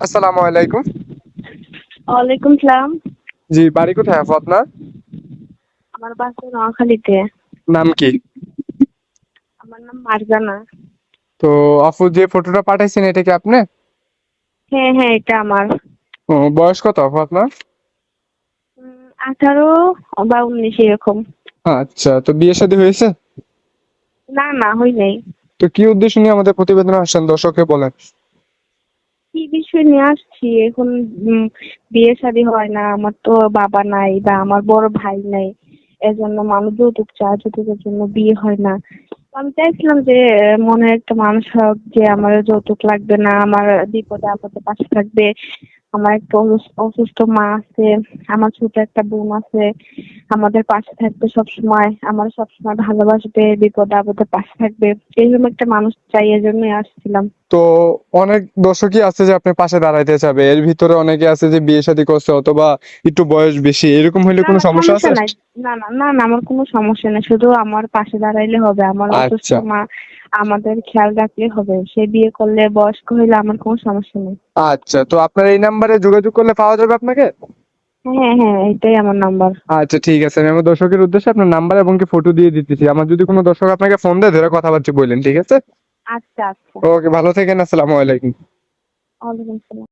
আসসালামু আলাইকুম। ওয়ালাইকুম সালাম। জি, বাড়ি কোথায় আপু আপনার? আমার বাসা নোয়াখালীতে। নাম কি? আমার নাম মারজানা। তো আপু যে ফটোটা পাঠাইছেন এটা কি আপনি? হ্যাঁ হ্যাঁ, এটা আমার। ও, বয়স কত আপু আপনার? 18 বা 19 এরকম। আচ্ছা, তো বিয়ে শাদী হয়েছে? না না, হই নাই। তো কি উদ্দেশ্য নিয়ে আমাদের প্রতিবেদনে আসছেন দর্শককে বলেন। কি বিষয় নিয়ে আসছি এখন? উম, বিয়ে শাদী হয় না, আমার তো বাবা নাই বা আমার বড় ভাই নাই। এজন্য মানুষ যৌতুক চায়, যৌতুকের জন্য বিয়ে হয় না। আমি চাইছিলাম যে মনে একটা মানুষ হোক যে আমার যৌতুক লাগবে না, আমার বিপদে আপদে পাশে থাকবে। আমার একটা অসুস্থ মা আছে, আমার ছোট একটা বোন আছে, আমাদের পাশে থাকবে সব সময়, আমার সব সময় ভালোবাসবে, বিপদে আপদে পাশে থাকবে। এইরকম একটা মানুষ চাই, এর জন্যই আসছিলাম। তো অনেক দর্শকই আছে যে আপনার পাশে দাঁড়াইতে চাবে, এর ভিতরে অনেকে আছে যে বিয়ে শাদী করছে অথবা একটু বয়স বেশি, এরকম হইলে না কোনো না, সমস্যা সমস্যা আছে? নাই। না না না না, আমার কোনো সমস্যা নেই, শুধু আমার পাশে দাঁড়াইলে হবে, আমার অসুস্থ আচ্ছা মা, আমাদের খেয়াল রাখলে হবে। সে বিয়ে করলে, বয়স্ক হইলে আমার কোনো সমস্যা নেই। আচ্ছা, তো আপনার এই নাম্বারে যোগাযোগ করলে পাওয়া যাবে আপনাকে? হ্যাঁ হ্যাঁ, এটাই আমার নাম্বার। আচ্ছা ঠিক আছে, আমি আমার দর্শকের উদ্দেশ্যে আপনার নাম্বার এবং কি ফটো দিয়ে দিতেছি। আমার যদি কোনো দর্শক আপনাকে ফোন দেয় ধরে কথাবার্তা বললেন, ঠিক আছে? আচ্ছা আচ্ছা। ওকে, ভালো থাকেন। আসসালামু আলাইকুম। ওয়ালাইকুম সালাম।